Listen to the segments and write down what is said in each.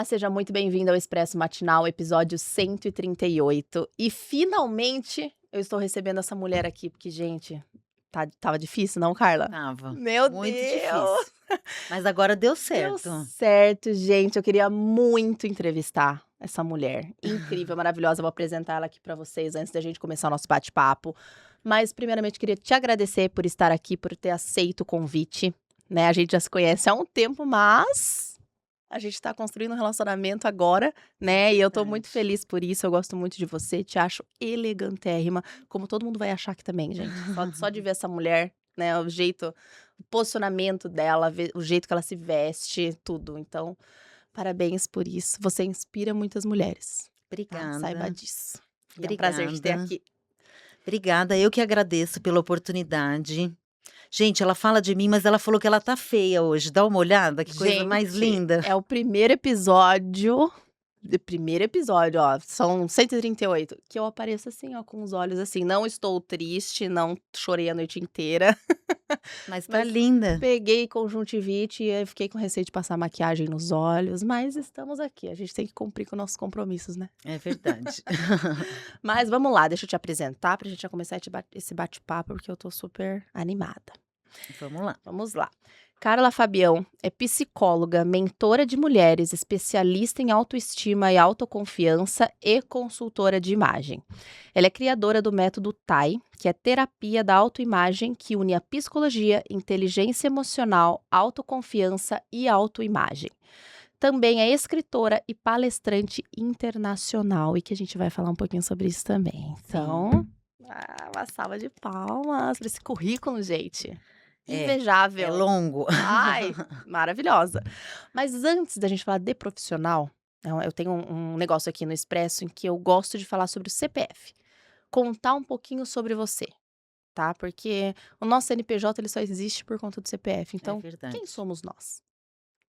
Olá, seja muito bem-vindo ao Expresso Matinal, episódio 138. E finalmente eu estou recebendo essa mulher aqui, porque, gente, tava difícil, não, Carla? Tava. Meu Muito Deus! difícil. Mas agora deu Deu certo. certo, gente. Eu queria muito entrevistar essa mulher. Incrível, maravilhosa. Vou apresentar ela aqui para vocês antes da gente começar o nosso bate-papo. Mas, primeiramente, queria te agradecer por estar aqui, por ter aceito o convite. Né? A gente já se conhece há um tempo, mas a gente tá construindo um relacionamento agora, né? E eu tô muito Verdade. feliz por isso. Eu gosto muito de você, te acho elegantérrima, como todo mundo vai achar aqui também, gente. Só de ver essa mulher, né? O jeito, o posicionamento dela, o jeito que ela se veste, tudo. Então, parabéns por isso. Você inspira muitas mulheres, tá? Saiba Obrigada. disso. E é um prazer te ter Obrigada. aqui. Obrigada, eu que agradeço pela oportunidade. Gente, ela fala de mim, mas ela falou que ela tá feia hoje. Dá uma olhada, que coisa mais Gente, linda. é o primeiro episódio. De primeiro episódio, ó, são 138, que eu apareço assim, ó, com os olhos assim, não estou triste, não chorei a noite inteira, Mas tá mas linda. peguei conjuntivite e aí fiquei com receio de passar maquiagem nos olhos, mas estamos aqui, a gente tem que cumprir com nossos compromissos, né? É verdade. Mas vamos lá, deixa eu te apresentar pra gente já começar esse bate-papo, porque eu tô super animada. Vamos lá. Vamos lá. Carla Fabião é psicóloga, mentora de mulheres, especialista em autoestima e autoconfiança e consultora de imagem. Ela é criadora do método TAI, que é terapia da autoimagem que une a psicologia, inteligência emocional, autoconfiança e autoimagem. Também é escritora e palestrante internacional e que a gente vai falar um pouquinho sobre isso também. Sim. Então, uma salva de palmas para esse currículo, gente. É Invejável. longo. Ai, maravilhosa. Mas antes da gente falar de profissional, eu tenho um negócio aqui no Expresso em que eu gosto de falar sobre o CPF. Contar um pouquinho sobre você, tá? Porque o nosso CNPJ ele só existe por conta do CPF. É Então, quem verdade. somos nós,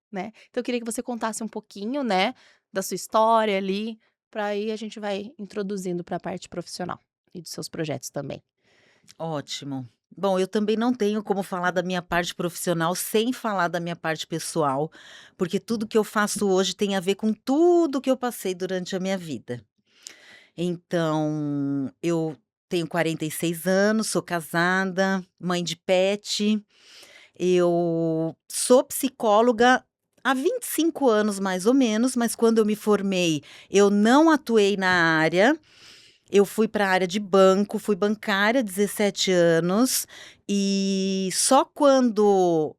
né? Então, eu queria que você contasse um pouquinho, né, da sua história ali, para aí a gente vai introduzindo para a parte profissional e dos seus projetos também. Ótimo. Bom, eu também não tenho como falar da minha parte profissional sem falar da minha parte pessoal, porque tudo que eu faço hoje tem a ver com tudo que eu passei durante a minha vida. Então, eu tenho 46 anos, sou casada, mãe de pet, eu sou psicóloga há 25 anos mais ou menos, mas quando eu me formei, eu não atuei na área. Eu fui para a área de banco, fui bancária 17 anos, e só quando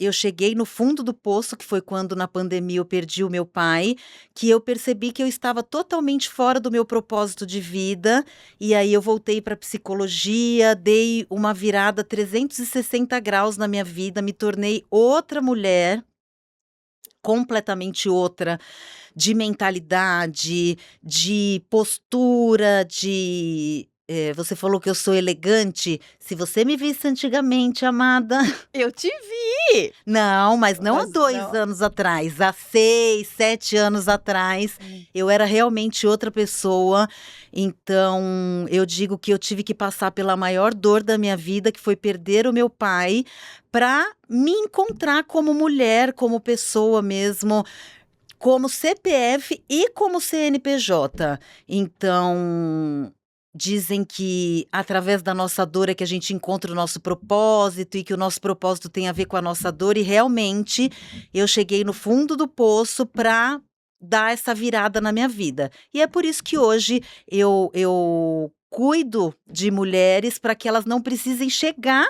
eu cheguei no fundo do poço, que foi quando na pandemia eu perdi o meu pai, que eu percebi que eu estava totalmente fora do meu propósito de vida, e aí eu voltei para psicologia, dei uma virada 360 graus na minha vida, me tornei outra mulher, completamente outra, de mentalidade, de postura, você falou que eu sou elegante. Se você me visse antigamente, amada. Eu te vi! Não, mas não há Mas 2 não. anos atrás, há 6, 7 anos atrás, eu era realmente outra pessoa. Então, eu digo que eu tive que passar pela maior dor da minha vida, que foi perder o meu pai, para me encontrar como mulher, como pessoa mesmo, como CPF e como CNPJ. Então, dizem que através da nossa dor é que a gente encontra o nosso propósito e que o nosso propósito tem a ver com a nossa dor, e realmente eu cheguei no fundo do poço para dar essa virada na minha vida. E é por isso que hoje eu cuido de mulheres para que elas não precisem chegar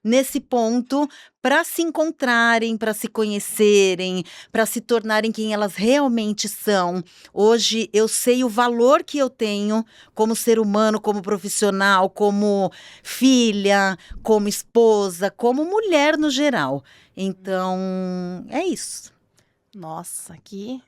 nesse ponto para se encontrarem, para se conhecerem, para se tornarem quem elas realmente são. Hoje eu sei o valor que eu tenho como ser humano, como profissional, como filha, como esposa, como mulher no geral. Então, é isso. Nossa, que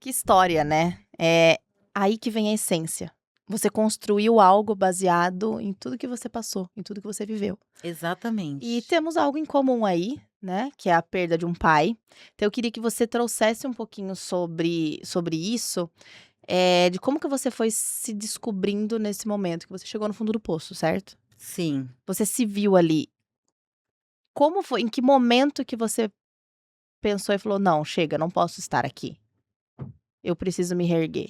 história, né? É aí que vem a essência. Você construiu algo baseado em tudo que você passou, em tudo que você viveu. E Exatamente. temos algo em comum aí, né? Que é a perda de um pai. Então eu queria que você trouxesse um pouquinho sobre isso, de como que você foi se descobrindo nesse momento que você chegou no fundo do poço, certo? Sim. Você se viu ali. Como foi? Em que momento que você pensou e falou: não, chega, não posso estar aqui? eu preciso me reerguer.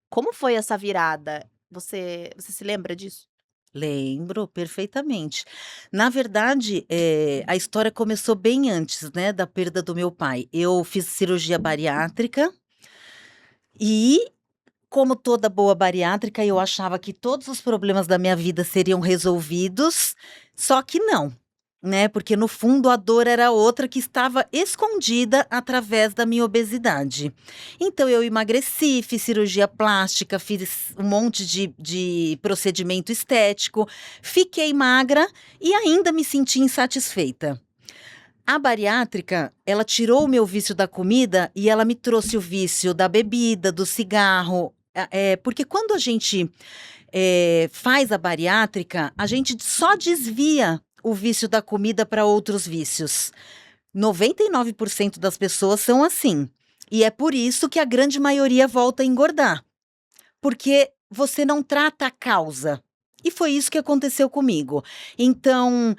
Como foi essa virada? Você se lembra disso? Lembro perfeitamente. Na verdade, a história começou bem antes, né, da perda do meu pai. Eu fiz cirurgia bariátrica e, como toda boa bariátrica, eu achava que todos os problemas da minha vida seriam resolvidos, só que não, né, porque no fundo a dor era outra que estava escondida através da minha obesidade. Então eu emagreci, fiz cirurgia plástica, fiz um monte de procedimento estético, fiquei magra e ainda me senti insatisfeita. A bariátrica, ela tirou o meu vício da comida e ela me trouxe o vício da bebida, do cigarro. Porque quando a gente faz a bariátrica, a gente só desvia o vício da comida para outros vícios. 99% das pessoas são assim. E é por isso que a grande maioria volta a engordar. Porque você não trata a causa. E foi isso que aconteceu comigo. Então,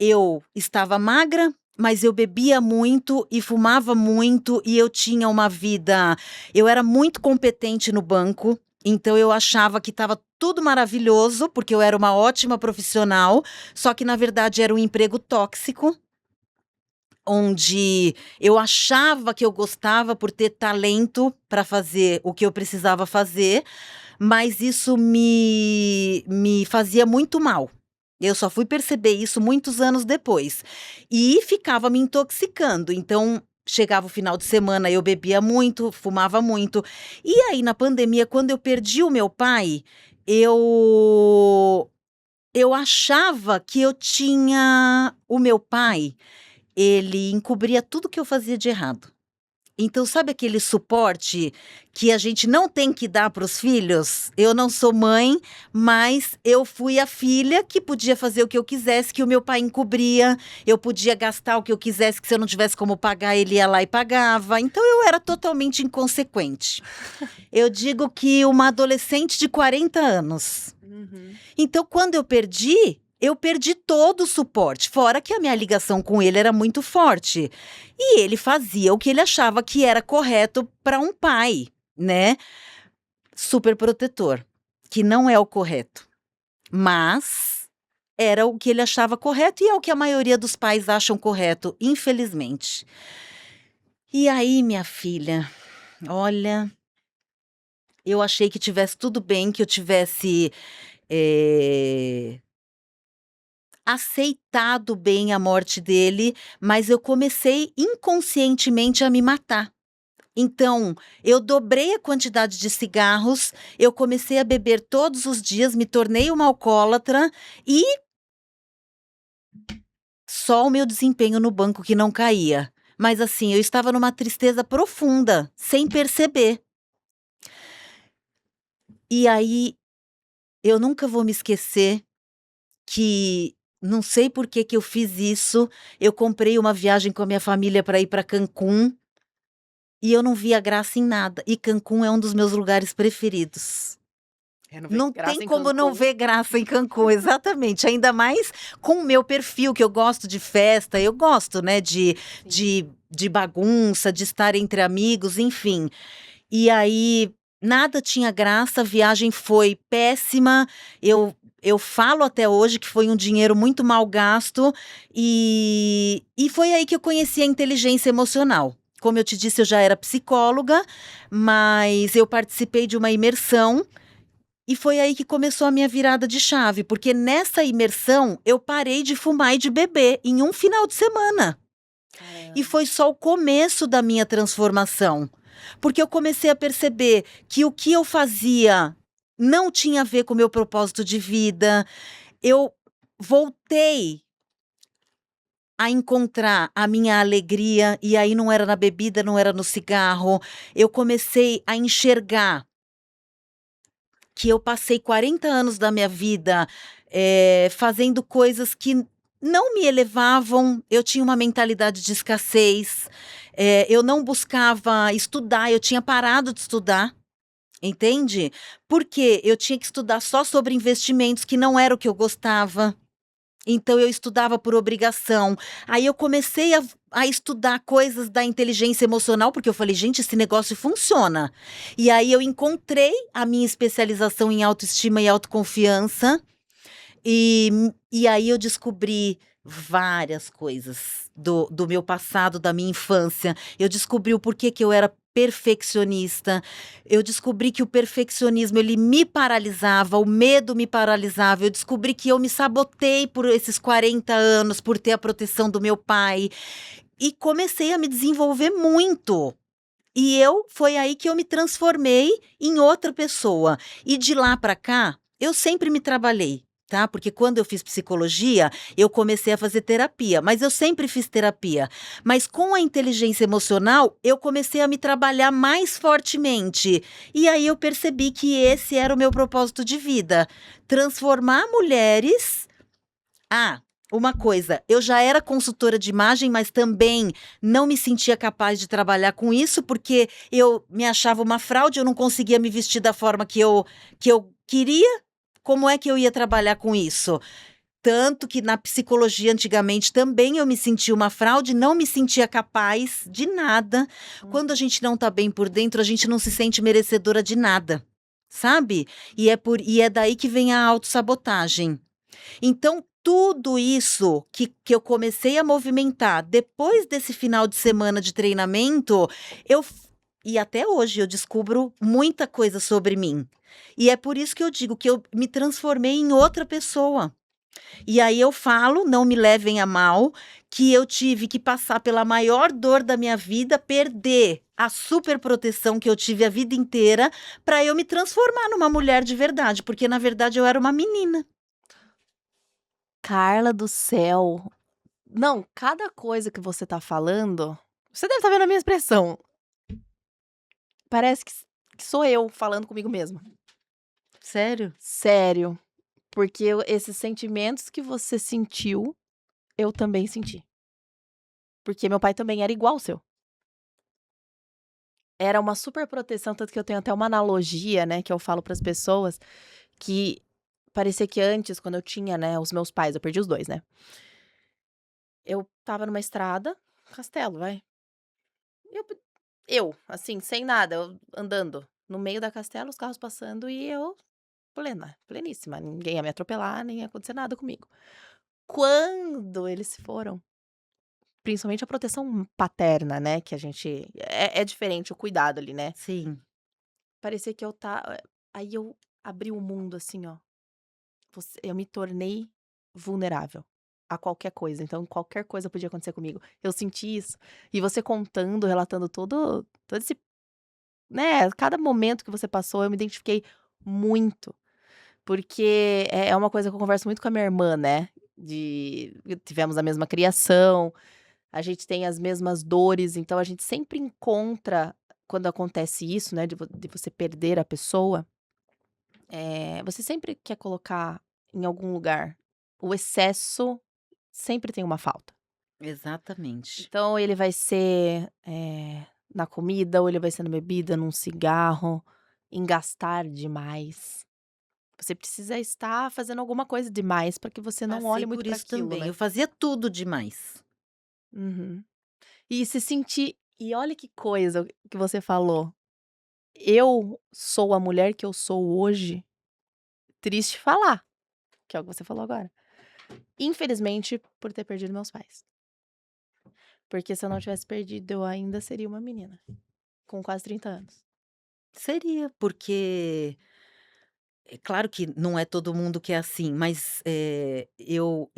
eu estava magra, mas eu bebia muito e fumava muito e eu tinha uma vida. Eu era muito competente no banco, então eu achava que estava tudo maravilhoso, porque eu era uma ótima profissional, só que na verdade era um emprego tóxico, onde eu achava que eu gostava por ter talento para fazer o que eu precisava fazer, mas isso me fazia muito mal. Eu só fui perceber isso muitos anos depois. E ficava me intoxicando. Então, chegava o final de semana, eu bebia muito, fumava muito. E aí, na pandemia, quando eu perdi o meu pai, eu achava que eu tinha o meu pai, ele encobria tudo que eu fazia de errado. Então, sabe aquele suporte que a gente não tem que dar para os filhos? Eu não sou mãe, mas eu fui a filha que podia fazer o que eu quisesse, que o meu pai encobria. Eu podia gastar o que eu quisesse, que se eu não tivesse como pagar, ele ia lá e pagava. Então, eu era totalmente inconsequente. Eu digo que uma adolescente de 40 anos. Uhum. Então, quando eu perdi todo o suporte, fora que a minha ligação com ele era muito forte. E ele fazia o que ele achava que era correto para um pai, né? Super protetor, que não é o correto. Mas era o que ele achava correto e é o que a maioria dos pais acham correto, infelizmente. E aí, minha filha, olha, eu achei que tivesse tudo bem, que eu tivesse aceitado bem a morte dele, mas eu comecei inconscientemente a me matar. Então, eu dobrei a quantidade de cigarros, eu comecei a beber todos os dias, me tornei uma alcoólatra e só o meu desempenho no banco que não caía. Mas assim, eu estava numa tristeza profunda, sem perceber. E aí, eu nunca vou me esquecer que não sei por que que eu fiz isso. Eu comprei uma viagem com a minha família para ir para Cancún e eu não via graça em nada. E Cancún é um dos meus lugares preferidos. Não vejo Não tem graça em como não Cancún. ver graça em Cancún, exatamente. Ainda mais com o meu perfil, que eu gosto de festa, eu gosto, né, de bagunça, de estar entre amigos, enfim. E aí, nada tinha graça, a viagem foi péssima. Eu falo até hoje que foi um dinheiro muito mal gasto e foi aí que eu conheci a inteligência emocional. Como eu te disse, eu já era psicóloga, mas eu participei de uma imersão e foi aí que começou a minha virada de chave, porque nessa imersão eu parei de fumar e de beber em um final de semana. E foi só o começo da minha transformação. Porque eu comecei a perceber que o que eu fazia não tinha a ver com o meu propósito de vida. Eu voltei a encontrar a minha alegria, e aí não era na bebida, não era no cigarro. Eu comecei a enxergar que eu passei 40 anos da minha vida fazendo coisas que não me elevavam. Eu tinha uma mentalidade de escassez, eu não buscava estudar, eu tinha parado de estudar, entende? Porque eu tinha que estudar só sobre investimentos, que não era o que eu gostava. Então eu estudava por obrigação. Aí eu comecei a estudar coisas da inteligência emocional, porque eu falei, gente, esse negócio funciona. E aí eu encontrei a minha especialização em autoestima e autoconfiança. E aí eu descobri várias coisas do meu passado, da minha infância. Eu descobri o porquê que eu era perfeccionista. Eu descobri que o perfeccionismo ele me paralisava, o medo me paralisava. Eu descobri que eu me sabotei por esses 40 anos, por ter a proteção do meu pai. E comecei a me desenvolver muito. Foi aí que eu me transformei em outra pessoa. E de lá para cá, eu sempre me trabalhei, tá? Porque quando eu fiz psicologia, eu comecei a fazer terapia, mas eu sempre fiz terapia. Mas com a inteligência emocional, eu comecei a me trabalhar mais fortemente. E aí eu percebi que esse era o meu propósito de vida: transformar mulheres. Uma coisa, eu já era consultora de imagem, mas também não me sentia capaz de trabalhar com isso, porque eu me achava uma fraude, eu não conseguia me vestir da forma que eu queria. Como é que eu ia trabalhar com isso? Tanto que na psicologia, antigamente, também eu me sentia uma fraude, não me sentia capaz de nada. Quando a gente não tá bem por dentro, a gente não se sente merecedora de nada, sabe? E é daí que vem a autossabotagem. Então, tudo isso que eu comecei a movimentar depois desse final de semana de treinamento, e até hoje eu descubro muita coisa sobre mim. E é por isso que eu digo que eu me transformei em outra pessoa. E aí eu falo, não me levem a mal, que eu tive que passar pela maior dor da minha vida, perder a super proteção que eu tive a vida inteira, para eu me transformar numa mulher de verdade, porque na verdade eu era uma menina. Carla do céu. Não, cada coisa que você tá falando, você deve estar vendo a minha expressão. Parece que sou eu falando comigo mesma. Sério? Sério. Porque esses sentimentos que você sentiu, eu também senti. Porque meu pai também era igual ao seu. Era uma super proteção, tanto que eu tenho até uma analogia, né, que eu falo para as pessoas, que parecia que antes, quando eu tinha, né, os meus pais, eu perdi os 2, né. Eu estava numa estrada, Castelo, vai. Eu assim, sem nada, eu andando no meio da Castelo, os carros passando e eu plena, pleníssima, ninguém ia me atropelar, nem ia acontecer nada comigo. Quando eles se foram, principalmente a proteção paterna, né, que a gente é diferente o cuidado ali, né. Sim. Parecia que aí eu abri o mundo assim, ó, eu me tornei vulnerável a qualquer coisa, então qualquer coisa podia acontecer comigo. Eu senti isso, e você contando, relatando todo esse, né, cada momento que você passou, eu me identifiquei muito, porque é uma coisa que eu converso muito com a minha irmã, né, tivemos a mesma criação, a gente tem as mesmas dores, então a gente sempre encontra, quando acontece isso, né, de você perder a pessoa, você sempre quer colocar em algum lugar. O excesso sempre tem uma falta. Exatamente. Então ele vai ser, na comida, ou ele vai ser na bebida, num cigarro, em gastar demais. Você precisa estar fazendo alguma coisa demais para que você não olhe Passei muito por para isso aquilo, também, né. eu fazia tudo demais. Uhum. E se sentir, e olha que coisa que você falou, eu sou a mulher que eu sou hoje, triste falar, que é o que você falou agora. Infelizmente, por ter perdido meus pais. Porque se eu não tivesse perdido, eu ainda seria uma menina, com quase 30 anos. Seria, porque é claro que não é todo mundo que é assim, mas, eu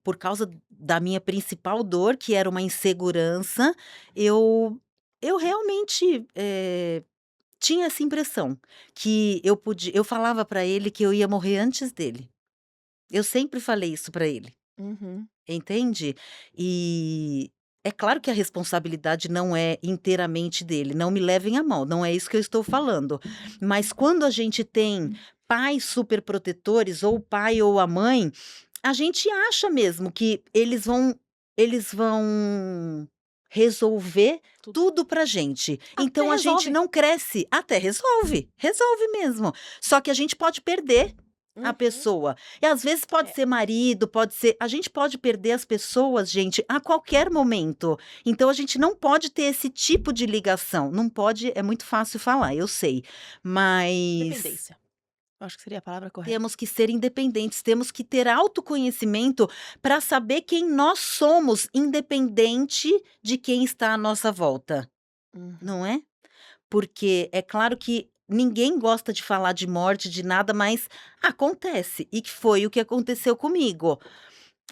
por causa da minha principal dor, que era uma insegurança, eu realmente, tinha essa impressão, que eu falava para ele que eu ia morrer antes dele. Eu sempre falei isso para ele. Uhum. Entende? E é claro que a responsabilidade não é inteiramente dele, não me levem a mal, não é isso que eu estou falando. Mas quando a gente tem pais superprotetores, ou o pai ou a mãe, a gente acha mesmo que eles vão resolver Tudo. tudo pra gente. Até Então a gente resolve. não cresce, até resolve, resolve mesmo. Só que a gente pode perder. a Uhum. pessoa. E às vezes pode É. ser marido, pode ser. A gente pode perder as pessoas, gente, a qualquer momento. Então a gente não pode ter esse tipo de ligação. Não pode, é muito fácil falar, eu sei. Mas Dependência. Eu acho que seria a palavra correta. temos que ser independentes, temos que ter autoconhecimento para saber quem nós somos, independente de quem está à nossa volta, Uhum. não é? Porque é claro que ninguém gosta de falar de morte, de nada, mas acontece, e que foi o que aconteceu comigo.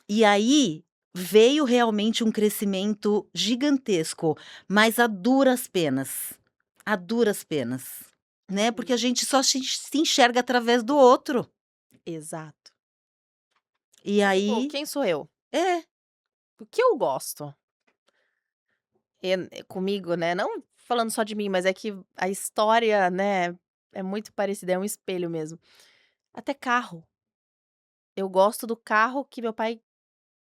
E aí veio realmente um crescimento gigantesco, mas a duras penas, né? Porque Uhum. a gente só se enxerga através do outro. Exato. E Tipo, aí quem sou eu? é, O que eu gosto? Comigo, né, não falando só de mim, mas é que a história, né, é muito parecida, é um espelho mesmo. Até carro. Eu gosto do carro que meu pai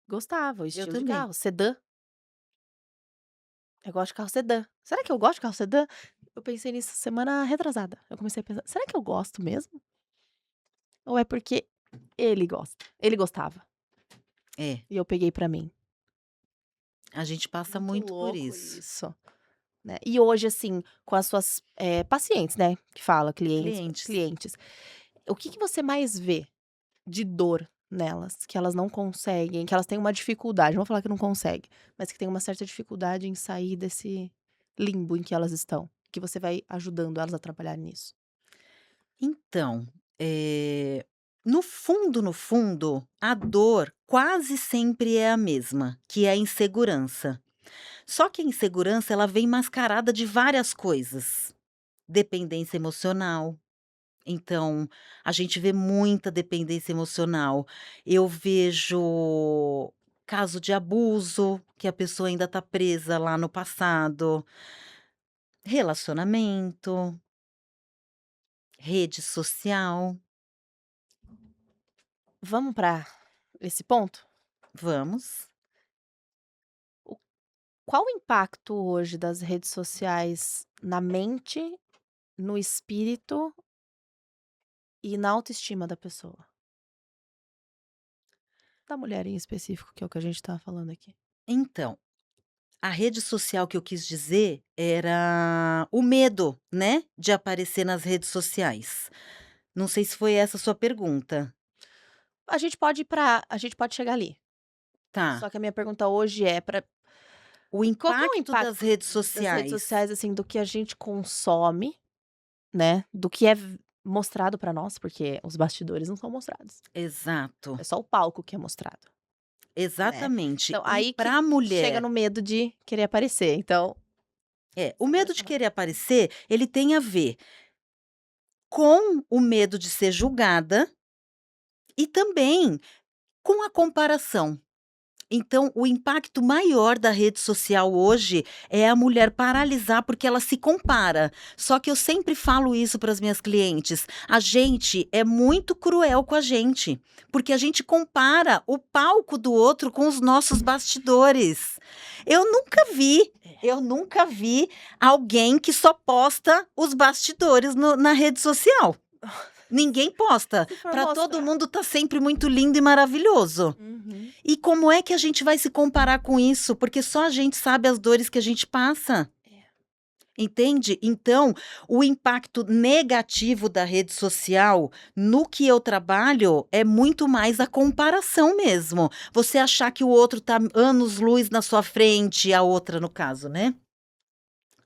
gostava, o eu estilo de também. carro, sedã. Eu gosto de carro sedã. Será que eu gosto de carro sedã? Eu pensei nisso semana retrasada. Eu comecei a pensar: "Será que eu gosto mesmo? Ou é porque ele gosta?". Ele gostava, É, e eu peguei pra mim. a gente passa Muito muito por louco isso. isso, né. E hoje, assim, com as suas, pacientes, né, que fala, Clientes. clientes, o que que você mais vê de dor nelas, que elas não conseguem, que elas têm uma dificuldade, não vou falar que não consegue, mas que tem uma certa dificuldade em sair desse limbo em que elas estão, que você vai ajudando elas a trabalhar nisso? Então, no fundo, a dor quase sempre é a mesma, que é a insegurança. Só que a insegurança, ela vem mascarada de várias coisas. Dependência emocional. Então, a gente vê muita dependência emocional. Eu vejo caso de abuso, que a pessoa ainda está presa lá no passado. Relacionamento, rede social. Vamos para esse ponto? Vamos. O Qual o impacto hoje das redes sociais na mente, no espírito e na autoestima da pessoa? Da mulher em específico, que é o que a gente tá falando aqui. Então, a rede social que eu quis dizer era o medo, né, de aparecer nas redes sociais. Não sei se foi essa a sua pergunta. A gente pode chegar ali. Tá. Só que a minha pergunta hoje é para O qual que é o impacto das impacto redes das redes sociais. sociais, assim, do que a gente consome, né, do que é mostrado pra nós, porque os bastidores não são mostrados. Exato, É só o palco que é mostrado, né. exatamente. Então E aí que para a chega mulher no medo de querer aparecer, então o você pode medo de falar. querer aparecer, ele tem a ver com o medo de ser julgada e também com a comparação. Então, o impacto maior da rede social hoje é a mulher paralisar porque ela se compara. Só que eu sempre falo isso para as minhas clientes. A gente é muito cruel com a gente, porque a gente compara o palco do outro com os nossos bastidores. Eu nunca vi alguém que só posta os bastidores na rede social. Ninguém posta. Se for Para todo mostrar. mundo tá sempre muito lindo e maravilhoso. Uhum. E como é que a gente vai se comparar com isso? Porque só a gente sabe as dores que a gente passa, É. entende? Então, o impacto negativo da rede social no que eu trabalho é muito mais a comparação mesmo. Você achar que o outro tá anos-luz na sua frente, a outra no caso, né?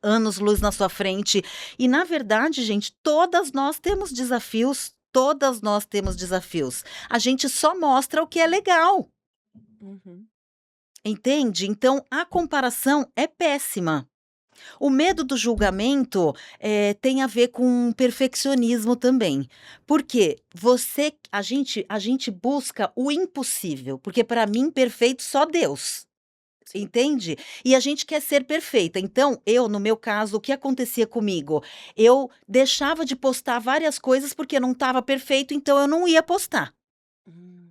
Anos-luz na sua frente. E na verdade, gente, todas nós temos desafios. Todas nós temos desafios. A gente só mostra o que é legal. Uhum. Entende? Então, a comparação é péssima. O medo do julgamento, tem a ver com perfeccionismo também. Porque a gente busca o impossível, porque para mim perfeito só Deus, Sim. entende? E a gente quer ser perfeita. Então, no meu caso, o que acontecia comigo? Eu deixava de postar várias coisas porque não estava perfeito, então eu não ia postar. Hum.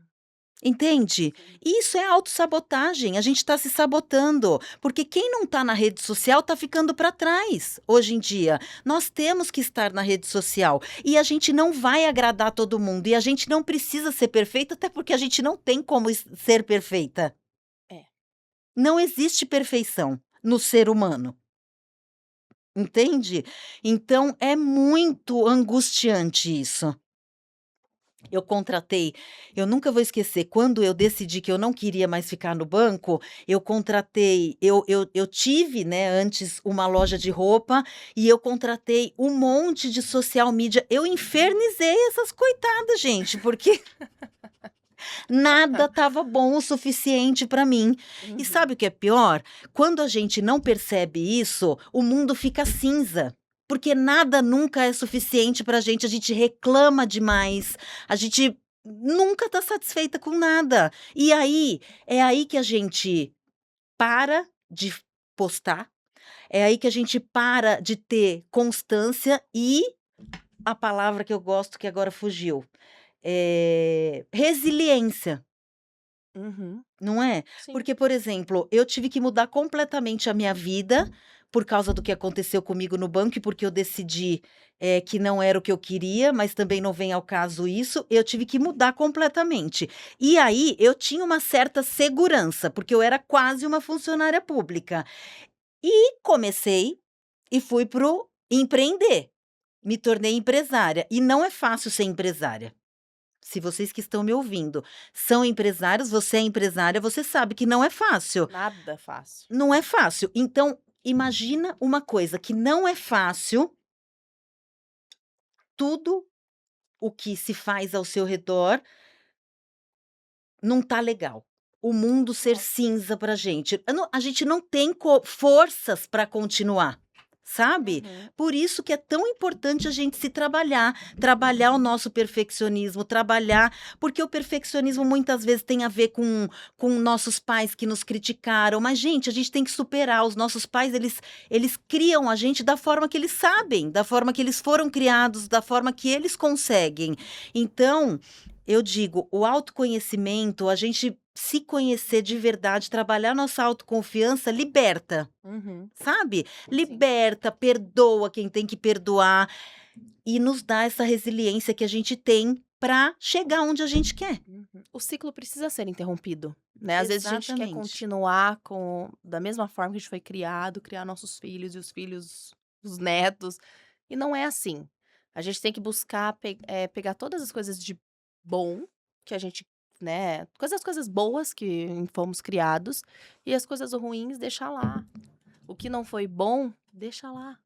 Entende? Entendi. Isso é autossabotagem, a gente está se sabotando, porque quem não está na rede social está ficando para trás hoje em dia. Nós temos que estar na rede social e a gente não vai agradar todo mundo e a gente não precisa ser perfeita, até porque a gente não tem como ser perfeita. É. Não existe perfeição no ser humano, entende? Então é muito angustiante isso. Eu nunca vou esquecer, quando eu decidi que eu não queria mais ficar no banco, eu tive, né, antes uma loja de roupa e eu contratei um monte de social media. Eu infernizei essas coitadas, gente, porque nada estava bom o suficiente para mim. E Uhum. sabe o que é pior? Quando a gente não percebe isso, o mundo fica cinza. Porque nada nunca é suficiente para a gente reclama demais, a gente nunca está satisfeita com nada. E aí, é aí que a gente para de postar, é aí que a gente para de ter constância e a palavra que eu gosto que agora fugiu, resiliência. Uhum. Não é? Sim. Porque, por exemplo, eu tive que mudar completamente a minha vida, por causa do que aconteceu comigo no banco e porque eu decidi, que não era o que eu queria, mas também não vem ao caso isso, eu tive que mudar completamente. E aí, eu tinha uma certa segurança, porque eu era quase uma funcionária pública. E comecei e fui para o empreender, me tornei empresária, e não é fácil ser empresária. Se vocês que estão me ouvindo são empresários, você é empresária, você sabe que não é fácil. Nada fácil. Não é fácil. Então, imagina uma coisa que não é fácil, tudo o que se faz ao seu redor não tá legal. O mundo ser Nossa. cinza pra gente. A gente não tem forças para continuar, sabe? Uhum. Por isso que é tão importante a gente se trabalhar o nosso perfeccionismo, trabalhar, porque o perfeccionismo muitas vezes tem a ver com nossos pais que nos criticaram, mas gente, a gente tem que superar. Os nossos pais, eles criam a gente da forma que eles sabem, da forma que eles foram criados, da forma que eles conseguem. Então, eu digo, o autoconhecimento, a gente se conhecer de verdade, trabalhar nossa autoconfiança, liberta, Uhum. sabe? Sim. Liberta, perdoa quem tem que perdoar e nos dá essa resiliência que a gente tem para chegar onde a gente quer. Uhum. O ciclo precisa ser interrompido, né, às vezes a gente quer Exatamente. continuar com da mesma forma que a gente foi criado, criar nossos filhos e os filhos os netos, e não é assim. A gente tem que buscar pegar todas as coisas de bom que a gente, né, coisas boas que fomos criados, e as coisas ruins deixar lá. O que não foi bom, deixa lá.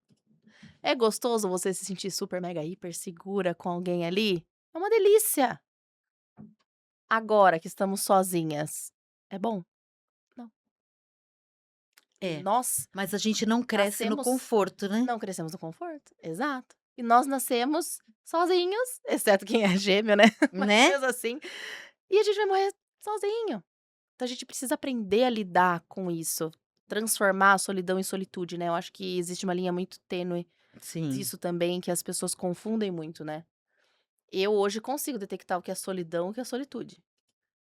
É gostoso você se sentir super mega hiper segura com alguém ali? É uma delícia. Agora que estamos sozinhas, é bom? Não. E É, nós mas a gente não cresce no nascemos conforto, né? não crescemos no conforto, exato. E nós nascemos sozinhos, exceto quem é gêmeo, né, mas Né? mesmo assim, e a gente vai morrer sozinho. Então a gente precisa aprender a lidar com isso, transformar a solidão em solitude, né, eu acho que existe uma linha muito tênue Sim, disso também, que as pessoas confundem muito, né. Eu hoje consigo detectar o que é solidão e o que é solitude.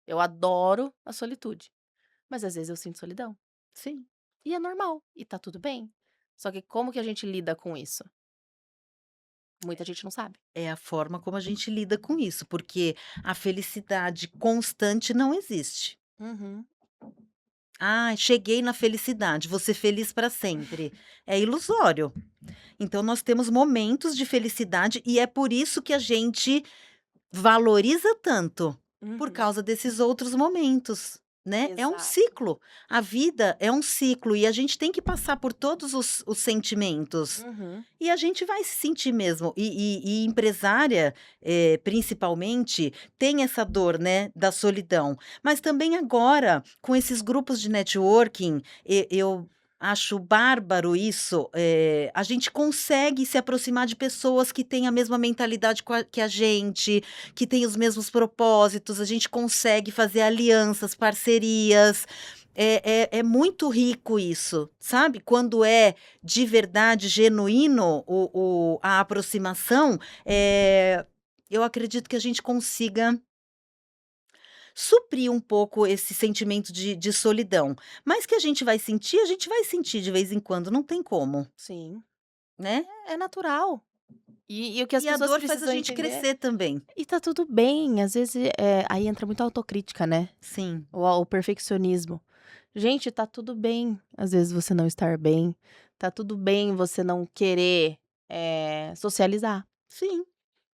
Eu adoro a solitude, mas às vezes eu sinto solidão. sim. E é normal, e tá tudo bem. Só que como que a gente lida com isso? Muita gente não sabe. É a forma como a gente lida com isso, porque a felicidade constante não existe. Uhum. Ah, cheguei na felicidade, vou ser feliz para sempre. É ilusório. Então nós temos momentos de felicidade e é por isso que a gente valoriza tanto, por Uhum. causa desses outros momentos, né. É um Exato. ciclo, a vida é um ciclo e a gente tem que passar por todos os sentimentos. Uhum. E a gente vai se sentir mesmo. E empresária, principalmente, tem essa dor, né, da solidão. Mas também agora, com esses grupos de networking, eu acho bárbaro isso, a gente consegue se aproximar de pessoas que têm a mesma mentalidade que a gente, que têm os mesmos propósitos, a gente consegue fazer alianças, parcerias. É muito rico isso, sabe? Quando é de verdade, genuíno a aproximação, eu acredito que a gente consiga suprir um pouco esse sentimento de solidão. Mas que a gente vai sentir de vez em quando, não tem como, Sim. né. É natural. E o que as E a pessoas dor faz a precisam gente entender crescer também. e tá tudo bem, às vezes, aí entra muito a autocrítica, né, Sim, o perfeccionismo. Gente, tá tudo bem, às vezes, você não estar bem, tá tudo bem você não querer, socializar, sim,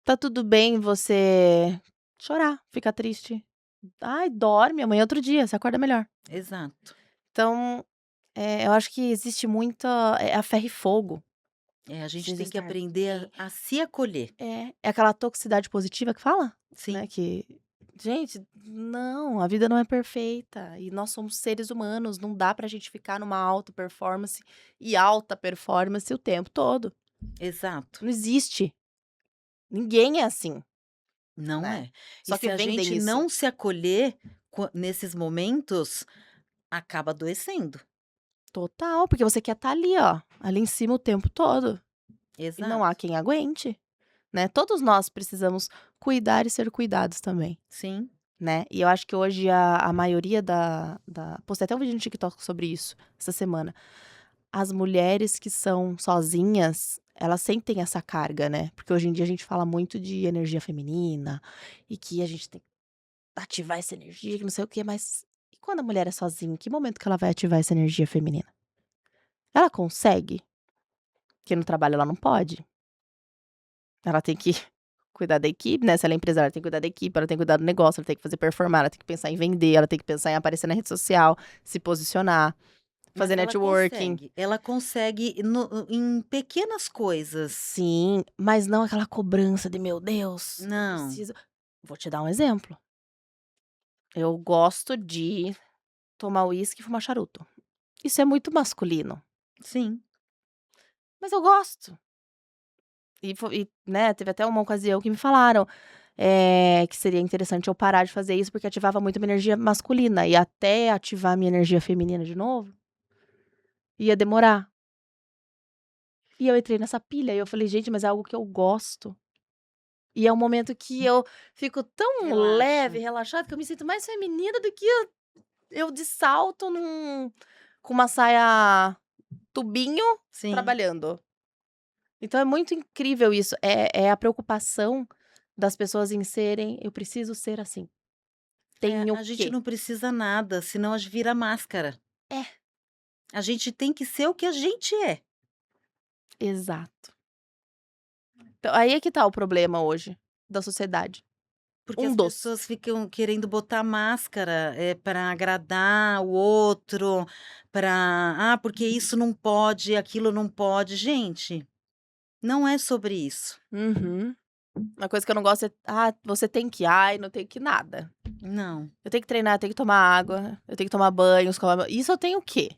tá tudo bem você chorar, ficar triste. Ai, dorme, amanhã é outro dia, você acorda melhor. exato. Então, eu acho que existe muita a ferro e fogo, É, a gente precisa tem que estar aprender bem. a se acolher. É aquela toxicidade positiva que fala? Né, Sim, que gente, não, a vida não é perfeita e nós somos seres humanos, não dá pra gente ficar numa alta performance e alta performance o tempo todo. exato. Não existe. Ninguém é assim, Não né. é. E Só se que a vendem gente isso. não se acolher nesses momentos, acaba adoecendo. Total, porque você quer estar ali, ó, ali em cima o tempo todo e não há Exato. quem aguente, né. Todos nós precisamos cuidar e ser cuidados também, Sim, né. E eu acho que hoje a maioria da postei até um vídeo no TikTok sobre isso essa semana. As mulheres que são sozinhas, elas sentem essa carga, né, porque hoje em dia a gente fala muito de energia feminina, e que a gente tem que ativar essa energia, que não sei o quê, mas e quando a mulher é sozinha, em que momento que ela vai ativar essa energia feminina? Ela consegue? Porque no trabalho ela não pode. Ela tem que cuidar da equipe, né, se ela é empresária, ela tem que cuidar da equipe, ela tem que cuidar do negócio, ela tem que fazer performar, ela tem que pensar em vender, ela tem que pensar em aparecer na rede social, se posicionar, fazer mas networking. ela consegue em pequenas coisas. Sim, mas não aquela cobrança de: "Meu Deus, eu Não, preciso". Vou te dar um exemplo, eu gosto de tomar uísque e fumar charuto. Isso é muito masculino, sim, mas eu gosto. Né, teve até uma ocasião que me falaram, que seria interessante eu parar de fazer isso, porque ativava muito a minha energia masculina, e até ativar a minha energia feminina de novo, ia demorar. E eu entrei nessa pilha e eu falei: "Gente, mas é algo que eu gosto". E é um momento que eu fico tão relaxa. leve, relaxada, que eu me sinto mais feminina do que eu de salto com uma saia tubinho, Sim. trabalhando. Então é muito incrível isso, é a preocupação das pessoas em serem: "Eu preciso ser assim, É, tenho a gente que". não precisa nada, senão a gente vira máscara. É, A gente tem que ser o que a gente é. exato. Então aí é que tá o problema hoje da sociedade, Porque um as dos. pessoas ficam querendo botar máscara, para agradar o outro, para porque isso não pode, aquilo não pode. Gente, não é sobre isso. Uhum. Uma coisa que eu não gosto é: "Ah, você tem que", ai, não tenho que nada. Não, Eu tenho que treinar, eu tenho que tomar água, eu tenho que tomar banho, escovar meu isso eu tenho o quê?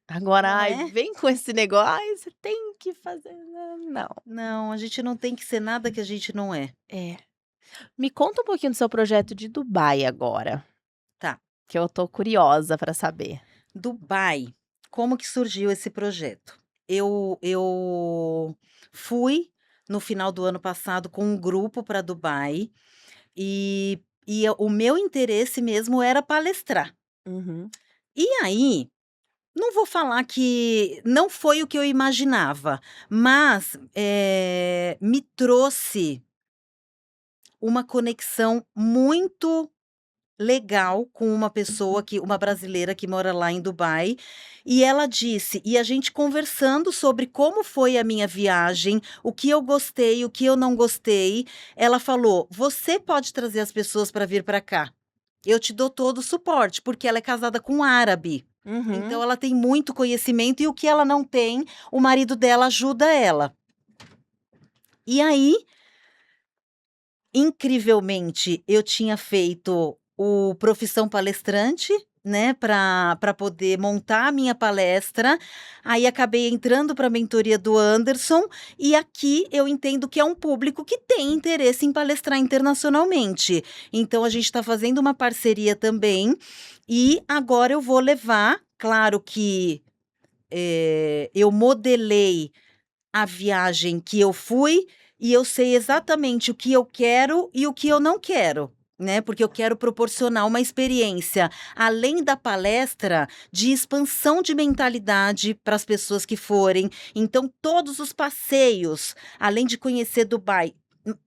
Agora, não ai, é? vem com esse negócio: "Ai, você tem que fazer", não. Não, a gente não tem que ser nada que a gente não é. É. Me conta um pouquinho do seu projeto de Dubai agora, Tá. que eu tô curiosa pra saber. Dubai, como que surgiu esse projeto? Eu fui no final do ano passado com um grupo para Dubai o meu interesse mesmo era palestrar. Uhum, E aí, não vou falar que não foi o que eu imaginava, mas, me trouxe uma conexão muito legal com uma brasileira que mora lá em Dubai, e ela disse e a gente conversando sobre como foi a minha viagem, o que eu gostei, o que eu não gostei, ela falou: "Você pode trazer as pessoas para vir para cá, eu te dou todo o suporte", porque ela é casada com um árabe, então uhum. ela tem muito conhecimento e o que ela não tem, o marido dela ajuda ela. E aí, incrivelmente, eu tinha feito o Profissão Palestrante, né, para poder montar a minha palestra, aí acabei entrando para a mentoria do Anderson, e aqui eu entendo que é um público que tem interesse em palestrar internacionalmente. Então a gente está fazendo uma parceria também, e agora eu vou levar, claro que, eu modelei a viagem que eu fui, e eu sei exatamente o que eu quero e o que eu não quero. né? Porque eu quero proporcionar uma experiência, além da palestra, de expansão de mentalidade para as pessoas que forem. Então, todos os passeios, além de conhecer Dubai,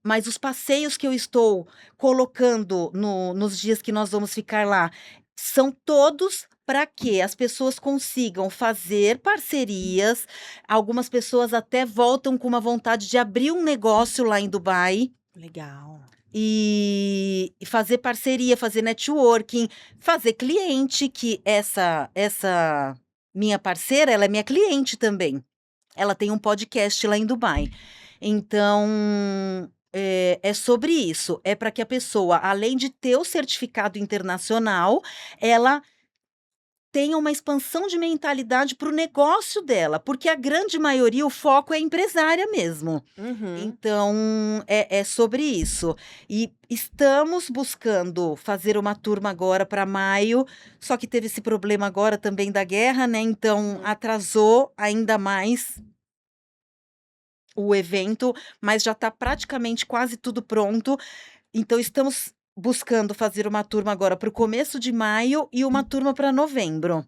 mas os passeios que eu estou colocando nos dias que nós vamos ficar lá, são todos para que as pessoas consigam fazer parcerias. Algumas pessoas até voltam com uma vontade de abrir um negócio lá em Dubai. Legal. E fazer parceria, fazer networking, fazer cliente, que essa minha parceira, ela é minha cliente também. Ela tem um podcast lá em Dubai. Então, é sobre isso. É para que a pessoa, além de ter o certificado internacional, ela tenha uma expansão de mentalidade para o negócio dela, porque a grande maioria, o foco é empresária mesmo. Uhum. Então, é sobre isso. E estamos buscando fazer uma turma agora para maio, só que teve esse problema agora também da guerra, né? Então, atrasou ainda mais o evento, mas já está praticamente quase tudo pronto. Então, estamos buscando fazer uma turma agora para o começo de maio e uma turma para novembro.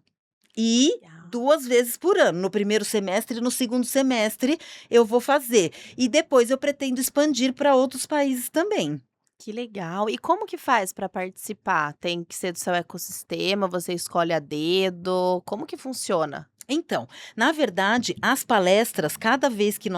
E Legal. 2 vezes por ano, no primeiro semestre e no segundo semestre eu vou fazer. E depois eu pretendo expandir para outros países também. Que legal. E como que faz para participar? Tem que ser do seu ecossistema, você escolhe a dedo, como que funciona? Então, na verdade, as palestras, cada vez que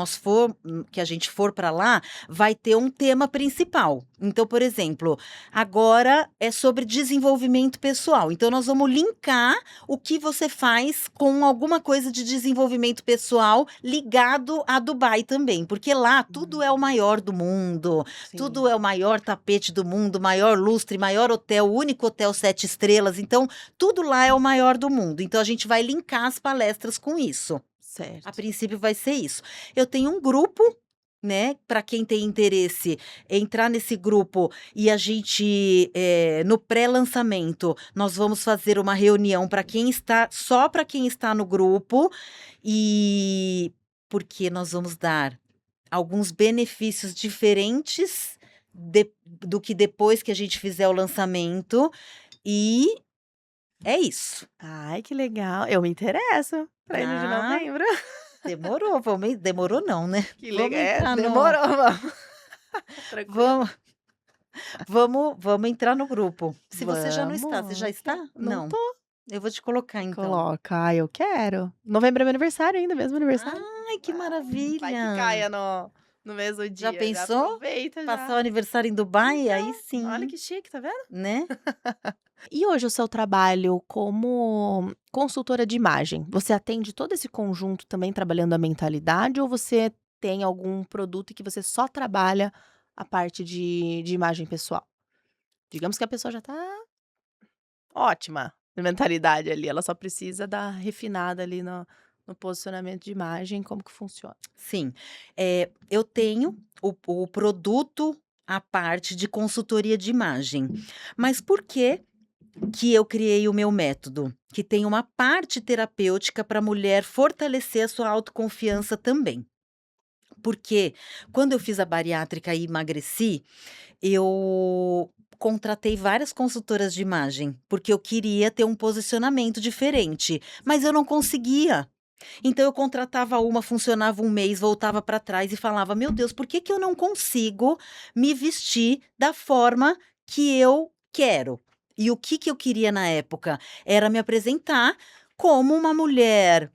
que a gente for para lá, vai ter um tema principal. Então, por exemplo, agora é sobre desenvolvimento pessoal. Então, nós vamos linkar o que você faz com alguma coisa de desenvolvimento pessoal ligado a Dubai também, porque lá tudo é o maior do mundo, tudo Sim. é o maior tapete do mundo, maior lustre, maior hotel, o único hotel 7 estrelas. Então, tudo lá é o maior do mundo. Então, a gente vai linkar as palestras com isso. A Certo. princípio vai ser isso. Eu tenho um grupo, né, para quem tem interesse, entrar nesse grupo e a gente, no pré-lançamento, nós vamos fazer uma reunião para quem está, só para quem está no grupo, e porque nós vamos dar alguns benefícios diferentes do que depois que a gente fizer o lançamento, e é isso. Ai, que legal. Eu me interesso pra ir no de Ah, novembro. demorou não, né? Que Vamos legal. É, entrar no demorou, vamos. Tranquilo. vamos vamos entrar no grupo. Se você já não está, você já Vamos. está? Não Não, tô. eu vou te colocar então. Coloca. Ai, eu quero. Novembro é meu aniversário ainda, mesmo aniversário. Ai, que Vai que maravilha! caia no mesmo Já dia, já pensou? aproveita Passar já. o aniversário em Dubai? Aí Olha sim, que chique, tá vendo? né? E hoje o seu trabalho como consultora de imagem, você atende todo esse conjunto também trabalhando a mentalidade ou você tem algum produto que você só trabalha a parte de imagem pessoal? Digamos que a pessoa já tá ótima de mentalidade ali, ela só precisa dar refinada ali no posicionamento de imagem, como que funciona? Sim, eu tenho o produto, a parte de consultoria de imagem. Mas por que eu criei o meu método? Que tem uma parte terapêutica para a mulher fortalecer a sua autoconfiança também. Porque quando eu fiz a bariátrica e emagreci, eu contratei várias consultoras de imagem, porque eu queria ter um posicionamento diferente, mas eu não conseguia. Então eu contratava uma, funcionava um mês, voltava para trás e falava: "Meu Deus, por que que eu não consigo me vestir da forma que eu quero?". E o que que eu queria na época? Era me apresentar como uma mulher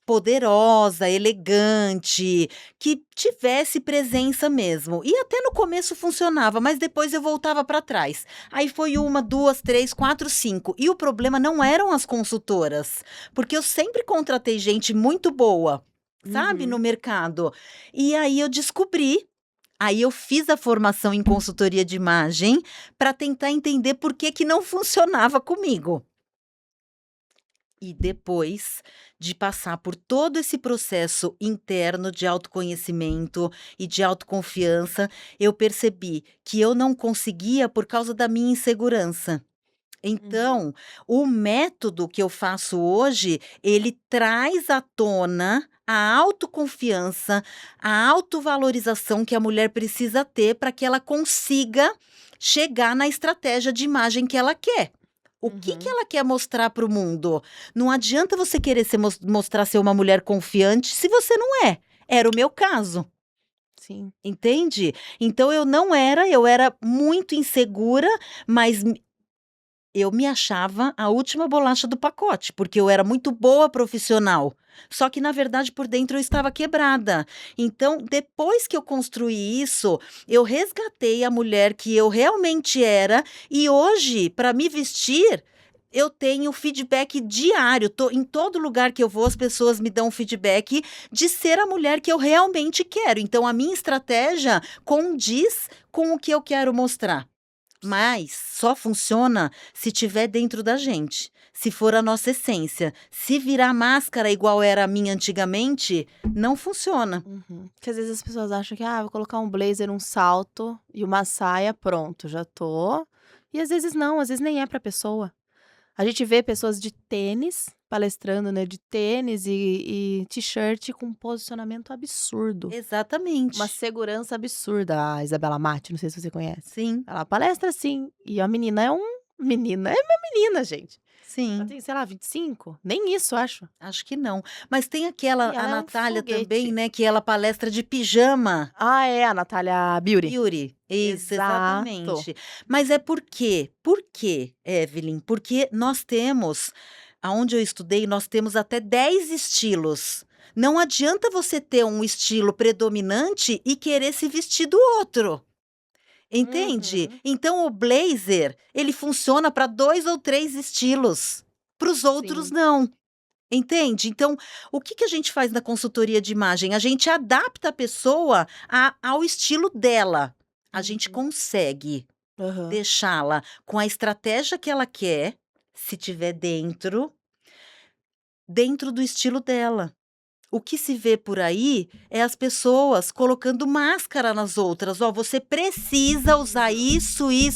poderosa, elegante, que tivesse presença mesmo. E até no começo funcionava, mas depois eu voltava para trás. Aí foi 1, 2, 3, 4, 5. E o problema não eram as consultoras, porque eu sempre contratei gente muito boa, sabe, no Uhum. mercado. E aí eu descobri. Aí eu fiz a formação em consultoria de imagem para tentar entender por que que não funcionava comigo. E depois de passar por todo esse processo interno de autoconhecimento e de autoconfiança, eu percebi que eu não conseguia por causa da minha insegurança. Uhum. Então, o método que eu faço hoje, ele traz à tona a autoconfiança, a autovalorização que a mulher precisa ter para que ela consiga chegar na estratégia de imagem que ela quer. O que Uhum. ela quer mostrar para o mundo? Não adianta você querer mostrar ser uma mulher confiante se você não é. Era o meu caso. Sim. Entende? Então eu era muito insegura, mas eu me achava a última bolacha do pacote, porque eu era muito boa profissional. Só que, na verdade, por dentro eu estava quebrada. Então, depois que eu construí isso, eu resgatei a mulher que eu realmente era. E hoje, para me vestir, eu tenho feedback diário. Em todo lugar que eu vou, as pessoas me dão feedback de ser a mulher que eu realmente quero. Então, a minha estratégia condiz com o que eu quero mostrar. Mas só funciona se tiver dentro da gente, se for a nossa essência. Se virar máscara igual era a minha antigamente, não funciona. Uhum. Porque às vezes as pessoas acham que, vou colocar um blazer, um salto e uma saia, pronto, já tô. E às vezes não, às vezes nem é pra pessoa. A gente vê pessoas de tênis, palestrando, né, de tênis e t-shirt com um posicionamento absurdo. Uma Exatamente. segurança absurda. A Isabela Matti, não sei se você conhece. Sim, Ela palestra assim, e a menina é uma menina, gente. Ela sim. tem, sei lá, 25? Nem isso, acho. Acho que não. Mas tem E a ela é um Natália também, foguete. né? Que ela palestra de pijama. Ah, é, a Natália Beauty. Beauty. Isso, Exato. exatamente. Mas é por quê? Por quê, Evelyn? Porque nós temos, aonde eu estudei, nós temos até 10 estilos. Não adianta você ter um estilo predominante e querer se vestir do outro. Entende? Uhum. Então o blazer, ele funciona para 2 ou 3 estilos. Para os outros Sim. não. Entende? Então, o que a gente faz na consultoria de imagem? A gente adapta a pessoa ao estilo dela. A gente Uhum. consegue Aham. deixá-la com a estratégia que ela quer, se tiver dentro do estilo dela. O que se vê por aí é as pessoas colocando máscara nas outras. Ó, você precisa usar Uhum. isso e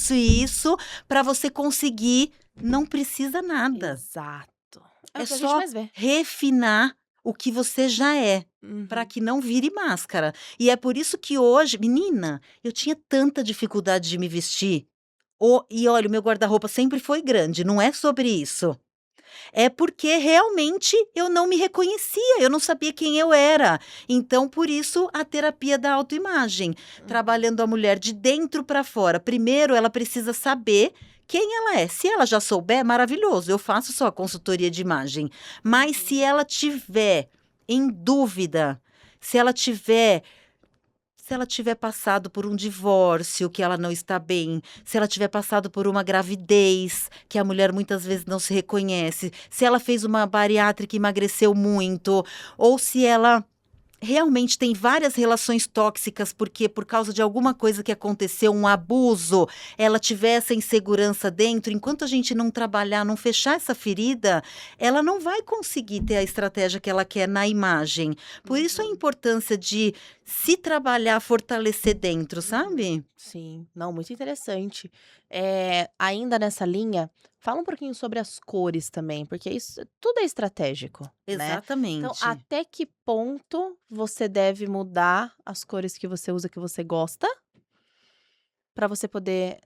isso para você conseguir. Não precisa nada. Exato. É É o que a gente só mais vê. refinar o que você já é, para Uhum. que não vire máscara. E é por isso que hoje, menina, eu tinha tanta dificuldade de me vestir. E olha, o meu guarda-roupa sempre foi grande, não é sobre isso. É porque realmente eu não me reconhecia, eu não sabia quem eu era. Então, por isso, a terapia da autoimagem, Uhum. trabalhando a mulher de dentro para fora. Primeiro, ela precisa saber quem ela é. Se ela já souber, maravilhoso, eu faço só a consultoria de imagem. Mas se Uhum. ela tiver em dúvida, se ela tiver se ela tiver passado por um divórcio, que ela não está bem, se ela tiver passado por uma gravidez, que a mulher muitas vezes não se reconhece, se ela fez uma bariátrica e emagreceu muito, ou se ela realmente tem várias relações tóxicas, porque por causa de alguma coisa que aconteceu, um abuso, ela tiver essa insegurança dentro, enquanto a gente não trabalhar, não fechar essa ferida, ela não vai conseguir ter a estratégia que ela quer na imagem. Por isso a Uhum. importância de se trabalhar, fortalecer dentro, Uhum. sabe? Sim. Não, muito interessante. Ainda nessa linha, fala um pouquinho sobre as cores também, porque isso tudo é estratégico, né. Então, Exatamente. até que ponto você deve mudar as cores que você usa, que você gosta, para você poder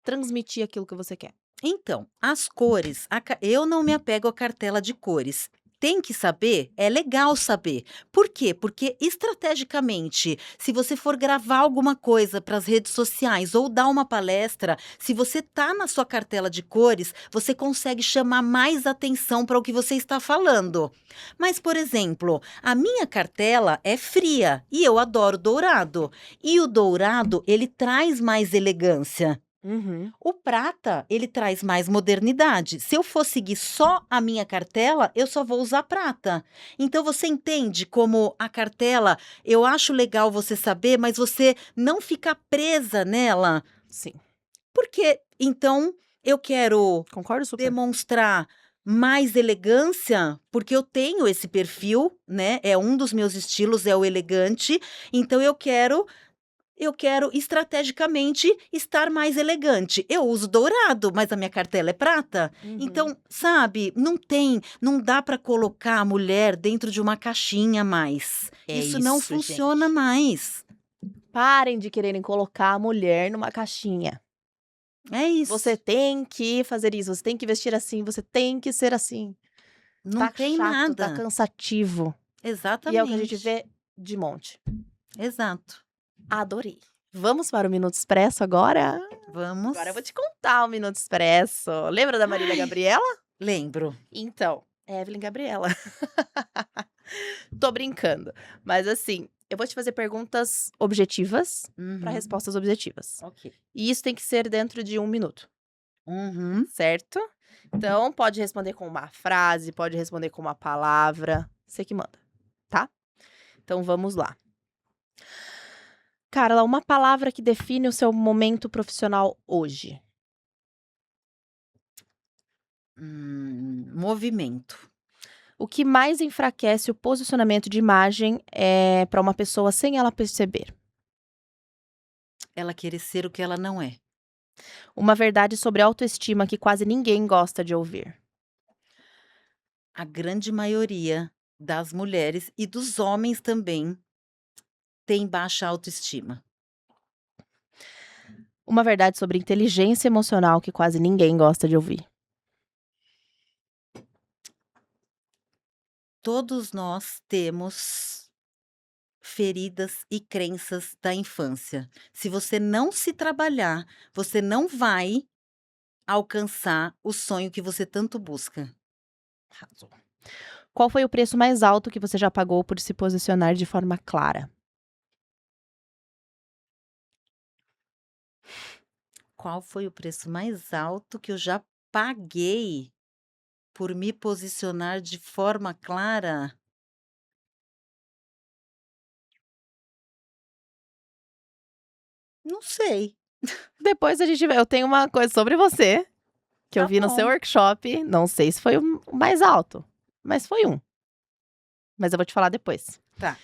transmitir aquilo que você quer? Então, as cores, eu não me apego à cartela de cores. Tem que saber? É legal saber. Por quê? Porque estrategicamente, se você for gravar alguma coisa para as redes sociais ou dar uma palestra, se você tá na sua cartela de cores, você consegue chamar mais atenção para o que você está falando. Mas, por exemplo, a minha cartela é fria e eu adoro dourado. E o dourado, ele traz mais elegância. Uhum. O prata, ele traz mais modernidade. Se eu for seguir só a minha cartela, eu só vou usar prata. Então você entende como a cartela, eu acho legal você saber, mas você não ficar presa nela, Sim, porque então eu quero concordo super. demonstrar mais elegância, porque eu tenho esse perfil, né? É um dos meus estilos, é o elegante. Então eu quero estrategicamente estar mais elegante. Eu uso dourado, mas a minha cartela é prata. Uhum. Então, sabe, não dá para colocar a mulher dentro de uma caixinha mais. É Isso não isso, funciona gente. mais. Parem de quererem colocar a mulher numa caixinha. É isso. Você tem que fazer isso, você tem que vestir assim, você tem que ser assim. Não Tá tem chato, tá nada. cansativo. E é o que a gente Exatamente. vê de monte. Exato. Adorei. Vamos para o Minuto Expresso agora? Vamos. Agora eu vou te contar o Minuto Expresso. Lembra da Marília Ai, Gabriela? lembro. Então, Evelyn Gabriela. Tô brincando. Mas assim, eu vou te fazer perguntas objetivas para Uhum. respostas objetivas. Ok. E isso tem que ser dentro de 1 minuto, Uhum. certo? Então, pode responder com uma frase, pode responder com uma palavra. Você que manda, tá? Então, vamos lá. Carla, uma palavra que define o seu momento profissional hoje. Movimento. O que mais enfraquece o posicionamento de imagem é para uma pessoa sem ela perceber? Ela querer ser o que ela não é. Uma verdade sobre autoestima que quase ninguém gosta de ouvir. A grande maioria das mulheres e dos homens também tem baixa autoestima. Uma verdade sobre inteligência emocional que quase ninguém gosta de ouvir. Todos nós temos feridas e crenças da infância. Se você não se trabalhar, você não vai alcançar o sonho que você tanto busca. Arrasou. Qual foi o preço mais alto que você já pagou por se posicionar de forma clara? Qual foi o preço mais alto que eu já paguei por me posicionar de forma clara? Não sei. Depois a gente vê. Eu tenho uma coisa sobre você que eu Tá vi no seu bom. workshop. Não sei se foi o mais alto, mas foi um. Mas eu vou te falar depois. Tá.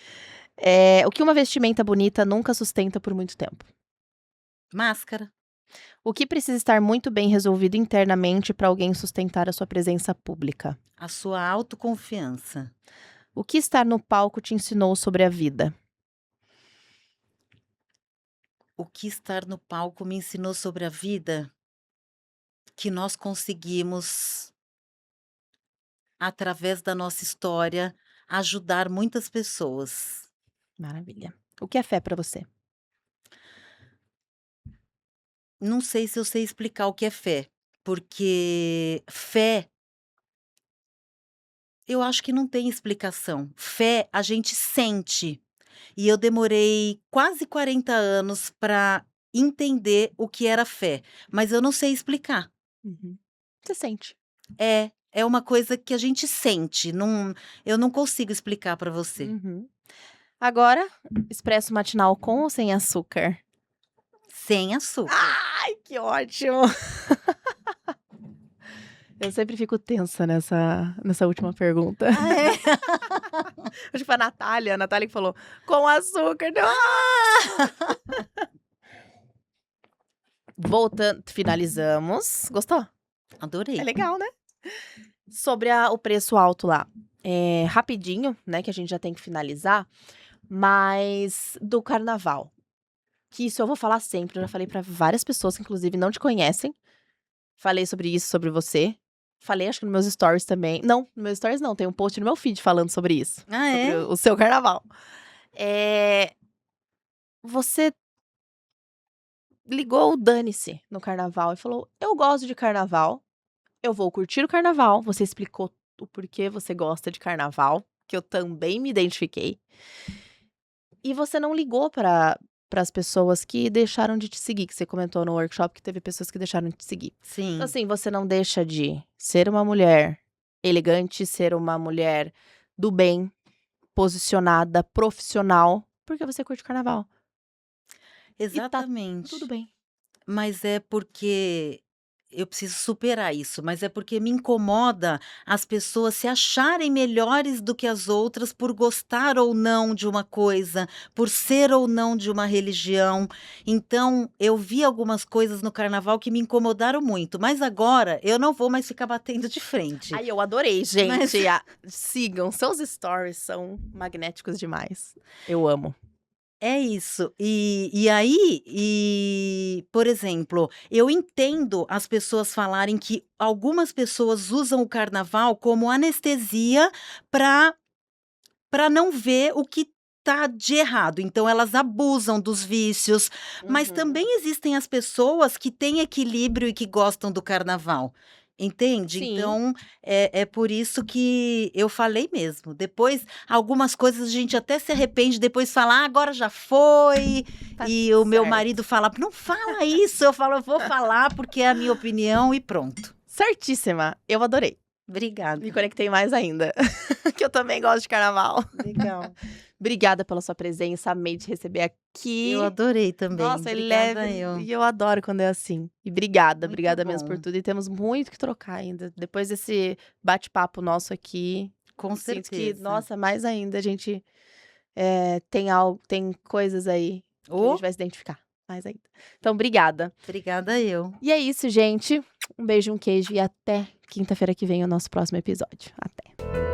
O que uma vestimenta bonita nunca sustenta por muito tempo? Máscara. O que precisa estar muito bem resolvido internamente para alguém sustentar a sua presença pública? A sua autoconfiança. O que estar no palco te ensinou sobre a vida? O que estar no palco me ensinou sobre a vida? Que nós conseguimos, através da nossa história, ajudar muitas pessoas. Maravilha. O que é fé para você? Não sei se eu sei explicar o que é fé, porque fé, eu acho que não tem explicação. Fé a gente sente. E eu demorei quase 40 anos para entender o que era fé, mas eu não sei explicar. Uhum. Você sente. É uma coisa que a gente sente, eu não consigo explicar para você. Uhum. Agora, expresso matinal com ou sem açúcar? Sem açúcar. Ai, que ótimo! Eu sempre fico tensa nessa última pergunta. Ah, é? Acho que foi a Natália que falou, com açúcar. Deu... Voltando, finalizamos. Gostou? Adorei. É legal, né? Sobre o preço alto lá. Rapidinho, né, que a gente já tem que finalizar, mas do carnaval. Que isso eu vou falar sempre, eu já falei pra várias pessoas que inclusive não te conhecem. Falei sobre isso, sobre você. Falei, acho que nos meus stories também. Não, nos meus stories não, tem um post no meu feed falando sobre isso. Ah, Sobre é? o seu carnaval. Você ligou o dane-se no carnaval e falou: eu gosto de carnaval, eu vou curtir o carnaval. Você explicou o porquê você gosta de carnaval, que eu também me identifiquei. E você não ligou para as pessoas que deixaram de te seguir, que você comentou no workshop que teve pessoas que deixaram de te seguir. Sim. Então, assim, você não deixa de ser uma mulher elegante, ser uma mulher do bem, posicionada, profissional, porque você curte carnaval. E tá Exatamente. tudo bem. Mas é porque eu preciso superar isso, mas é porque me incomoda as pessoas se acharem melhores do que as outras por gostar ou não de uma coisa, por ser ou não de uma religião. Então, eu vi algumas coisas no carnaval que me incomodaram muito, mas agora eu não vou mais ficar batendo de frente. Ai, eu adorei, gente. Mas- Sigam, seus stories são magnéticos demais. Eu amo. É isso. E aí, por exemplo, eu entendo as pessoas falarem que algumas pessoas usam o carnaval como anestesia para não ver o que tá de errado. Então elas abusam dos vícios, mas Uhum. também existem as pessoas que têm equilíbrio e que gostam do carnaval. Entende? Sim, Então, é por isso que eu falei mesmo. Depois, algumas coisas a gente até se arrepende, depois fala: "Ah, agora já foi", tá e tudo o meu certo. marido fala: "Não fala isso", eu falo: "Eu vou falar porque é a minha opinião", e pronto. Certíssima, eu adorei. Me Obrigada. conectei mais ainda, que eu também gosto de carnaval. Legal. Obrigada pela sua presença, amei te receber Eu aqui. adorei também. Nossa, é Obrigada leve eu. e eu adoro quando é assim. E obrigada, Muito obrigada mesmo por bom. tudo e temos muito que trocar ainda. Depois desse bate-papo nosso aqui, Com sinto que, certeza. nossa, mais ainda a gente, tem coisas aí que a gente Oh, vai se identificar, mais ainda. Então obrigada. obrigada eu. E é isso, gente. Um beijo, um queijo e até quinta-feira que vem o nosso próximo episódio. Até.